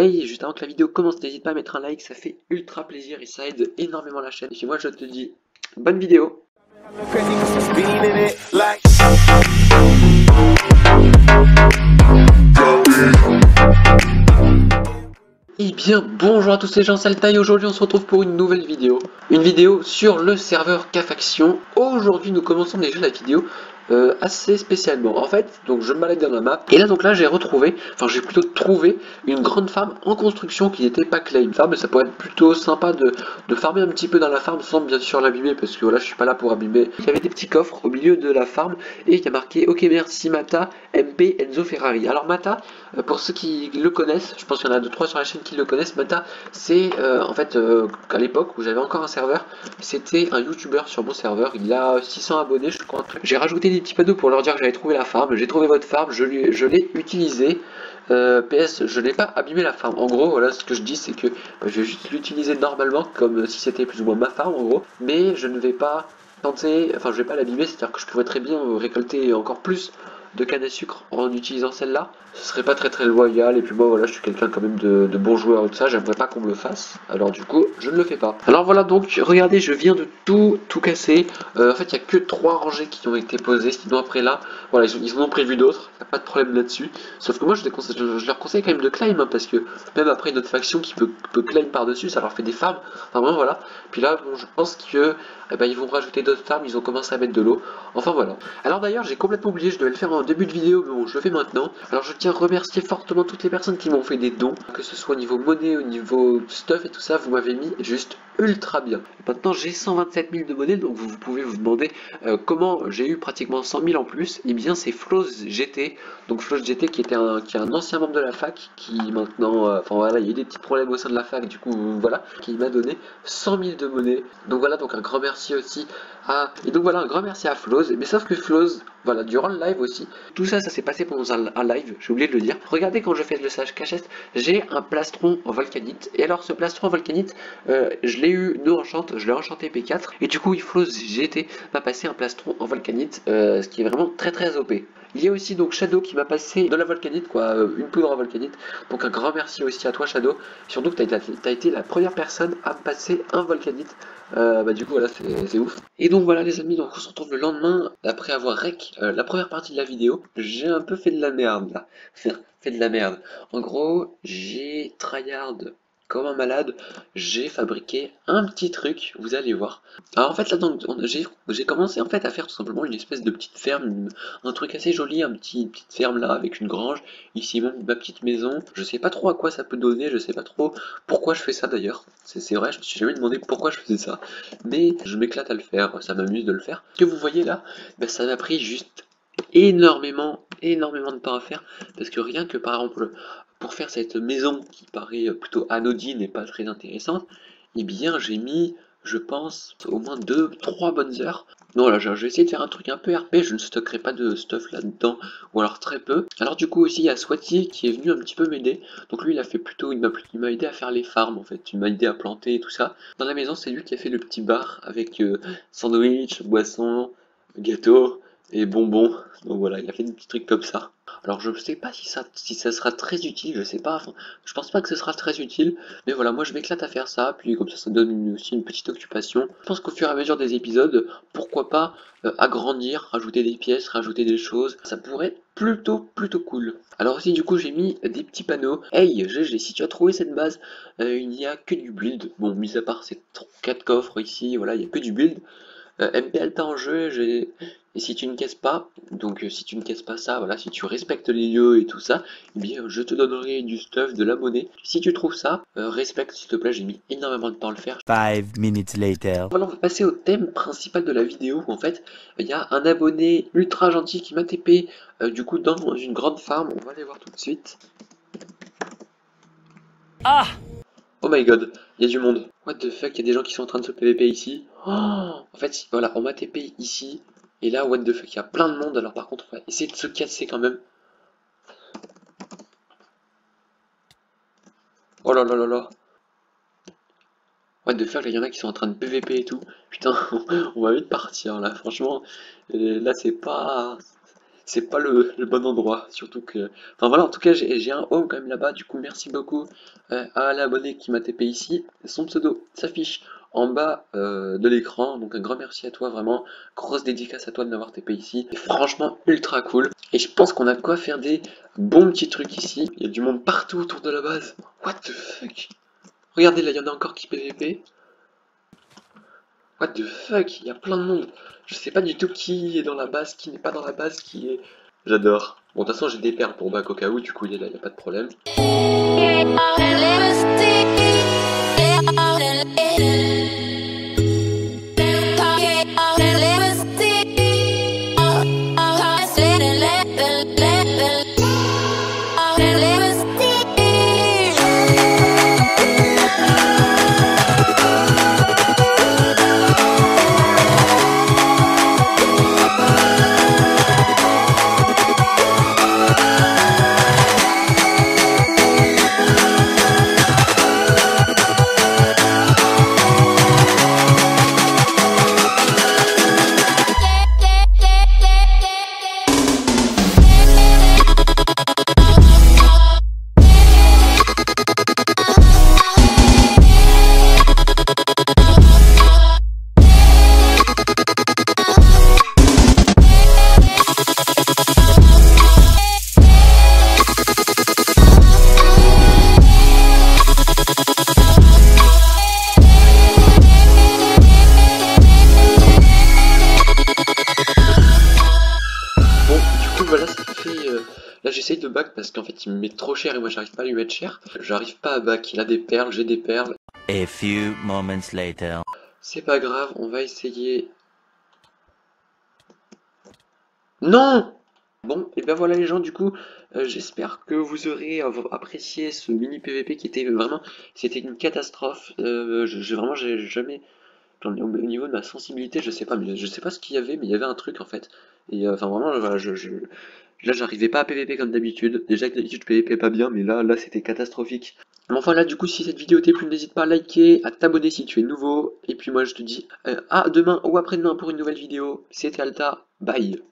Hey, juste avant que la vidéo commence, n'hésite pas à mettre un like, ça fait ultra plaisir et ça aide énormément la chaîne. Et puis moi je te dis, bonne vidéo. Eh bien bonjour à tous les gens, c'est Altaï. Aujourd'hui on se retrouve pour une nouvelle vidéo. Une vidéo sur le serveur K-Faction. Aujourd'hui nous commençons déjà la vidéo assez spécialement. En fait, donc je me balade dans la map. Et là donc là j'ai retrouvé, enfin j'ai plutôt trouvé une grande farm en construction qui n'était pas claim. Farm, ça pourrait être plutôt sympa de farmer un petit peu dans la farm sans bien sûr l'abîmer parce que voilà je suis pas là pour abîmer. Il y avait des petits coffres au milieu de la farm et il y a marqué ok merci Mata, MP Enzo Ferrari. Alors Mata, pour ceux qui le connaissent, je pense qu'il y en a 2-3 sur la chaîne qui le connaissent, Mata c'est en fait à l'époque où j'avais encore un serveur, c'était un youtubeur sur mon serveur, il a 600 abonnés je crois. J'ai rajouté des petits panneaux pour leur dire que j'avais trouvé la farm, j'ai trouvé votre farm, je l'ai utilisé. PS, je n'ai pas abîmé la farm. En gros, voilà ce que je dis, c'est que je vais juste l'utiliser normalement, comme si c'était plus ou moins ma farm en gros, mais je ne vais pas tenter, enfin je vais pas l'abîmer, c'est-à-dire que je pourrais très bien récolter encore plus de canne à sucre en utilisant celle-là. Ce serait pas très loyal, et puis moi voilà, je suis quelqu'un quand même de bon joueur et tout ça, j'aimerais pas qu'on me le fasse, alors du coup je ne le fais pas. Alors voilà, donc regardez, je viens de tout casser. En fait il y a que 3 rangées qui ont été posées, sinon après là, voilà, ils en ont prévu d'autres, il n'y a pas de problème là-dessus. Sauf que moi je leur conseille quand même de climb, hein, parce que même après une autre faction qui peut climb par-dessus, ça leur fait des farms, enfin vraiment voilà. Puis là bon, je pense que ils vont rajouter d'autres farms, ils ont commencé à mettre de l'eau, enfin voilà. Alors d'ailleurs j'ai complètement oublié, je devais le faire en début de vidéo, mais bon je le fais maintenant. Alors je tiens à remercier fortement toutes les personnes qui m'ont fait des dons, que ce soit au niveau monnaie, au niveau stuff et tout ça, vous m'avez mis juste ultra bien. Maintenant j'ai 127 000 de monnaie, donc vous pouvez vous demander comment j'ai eu pratiquement 100 000 en plus. Et bien c'est Flows GT, donc Flows GT qui est un ancien membre de la fac, qui maintenant, enfin voilà, il y a eu des petits problèmes au sein de la fac, du coup voilà, qui m'a donné 100 000 de monnaie. Donc voilà, donc un grand merci aussi à... Et donc voilà, un grand merci à Flows, mais sauf que Flows, voilà, durant le live aussi, tout ça, ça s'est passé pendant un live, j'ai oublié de le dire. Regardez quand je fais le sage cachette, j'ai un plastron en volcanite, et alors ce plastron en volcanite, je l'ai eu no enchant, je l'ai enchanté P4, et du coup, Flows GT m'a passé un plastron en volcanite, ce qui est vraiment très OP. Il y a aussi donc Shadow qui m'a passé de la volcanite, quoi, une poudre en volcanite. Donc un grand merci aussi à toi Shadow. Surtout que t'as été la première personne à me passer un volcanite. Du coup voilà, c'est ouf. Et donc voilà les amis, donc on se retrouve le lendemain après avoir rec la première partie de la vidéo. J'ai un peu fait de la merde là. Fait de la merde. En gros, j'ai tryhard comme un malade, j'ai fabriqué un petit truc, vous allez voir. Alors en fait là donc j'ai commencé en fait à faire tout simplement une espèce de petite ferme, un truc assez joli, petite ferme là avec une grange, ici même ma petite maison. Je sais pas trop à quoi ça peut donner, je sais pas trop pourquoi je fais ça d'ailleurs. C'est vrai, je me suis jamais demandé pourquoi je faisais ça, mais je m'éclate à le faire, ça m'amuse de le faire. Ce que vous voyez là, ça m'a pris juste énormément de temps à faire, parce que rien que par exemple pour faire cette maison qui paraît plutôt anodine et pas très intéressante, eh bien j'ai mis, je pense, au moins 2-3 bonnes heures. Non là, je vais essayer de faire un truc un peu RP, je ne stockerai pas de stuff là-dedans, ou alors très peu. Alors du coup aussi il y a Swati qui est venu un petit peu m'aider, donc lui il a fait plutôt, il m'a aidé à faire les farms en fait, il m'a aidé à planter et tout ça. Dans la maison c'est lui qui a fait le petit bar avec sandwich, boisson, gâteau et bonbons, donc voilà, il a fait des petits trucs comme ça. Alors je sais pas si ça sera très utile, je sais pas, enfin, je pense pas que ce sera très utile, mais voilà, moi je m'éclate à faire ça, puis comme ça donne aussi une petite occupation. Je pense qu'au fur et à mesure des épisodes, pourquoi pas agrandir, rajouter des pièces, rajouter des choses, ça pourrait être plutôt cool. Alors aussi du coup j'ai mis des petits panneaux. Hey GG, si tu as trouvé cette base, il n'y a que du build. Bon, mis à part ces 4 coffres ici, voilà, il n'y a que du build. MP Alta en jeu, et si tu ne casses pas, donc si tu ne casses pas ça, voilà, si tu respectes les lieux et tout ça, eh bien je te donnerai du stuff, de la monnaie. Si tu trouves ça, respecte s'il te plaît, j'ai mis énormément de temps à le faire. 5 minutes later. Voilà, on va passer au thème principal de la vidéo, où en fait, il y a un abonné ultra gentil qui m'a TP, du coup dans une grande farm, on va aller voir tout de suite. Ah! Oh my god, il y a du monde. What the fuck, il y a des gens qui sont en train de se PVP ici. Oh, en fait, voilà, on m'a TP ici. Et là, what the fuck, il y a plein de monde. Alors par contre, on va essayer de se casser quand même. Oh là là là là. What the fuck, là, il y en a qui sont en train de PVP et tout. Putain, on va vite partir là, franchement. Là, c'est pas c'est pas le bon endroit. Surtout que. Enfin voilà, en tout cas, j'ai un home quand même là-bas. Du coup, merci beaucoup à l'abonné qui m'a TP ici. Son pseudo s'affiche en bas de l'écran. Donc un grand merci à toi, vraiment. Grosse dédicace à toi de m'avoir TP ici. Et franchement, ultra cool. Et je pense qu'on a de quoi faire des bons petits trucs ici. Il y a du monde partout autour de la base. What the fuck? Regardez, là, il y en a encore qui PVP. What the fuck? Il y a plein de monde. Je sais pas du tout qui est dans la base, qui n'est pas dans la base, qui est... J'adore. Bon, de toute façon, j'ai des perles pour back au cas où, du coup, il est là, il n'y a pas de problème. Voilà, ça fait... Là, j'essaye de back parce qu'en fait, il me met trop cher et moi, j'arrive pas à lui mettre cher. J'arrive pas à back. Il a des perles, j'ai des perles. A few moments later. C'est pas grave, on va essayer... Non! Bon, et ben voilà les gens, du coup, j'espère que vous aurez apprécié ce mini PVP qui était vraiment... C'était une catastrophe. Vraiment, j'ai jamais... Au niveau de ma sensibilité, je sais pas, mais je sais pas ce qu'il y avait, mais il y avait un truc en fait. Et enfin vraiment, voilà, là j'arrivais pas à PVP comme d'habitude. Déjà que d'habitude je PVP pas bien, mais là c'était catastrophique. Mais enfin là, du coup, si cette vidéo t'est plu, n'hésite pas à liker, à t'abonner si tu es nouveau. Et puis moi je te dis à demain ou après-demain pour une nouvelle vidéo. C'était Alta, bye.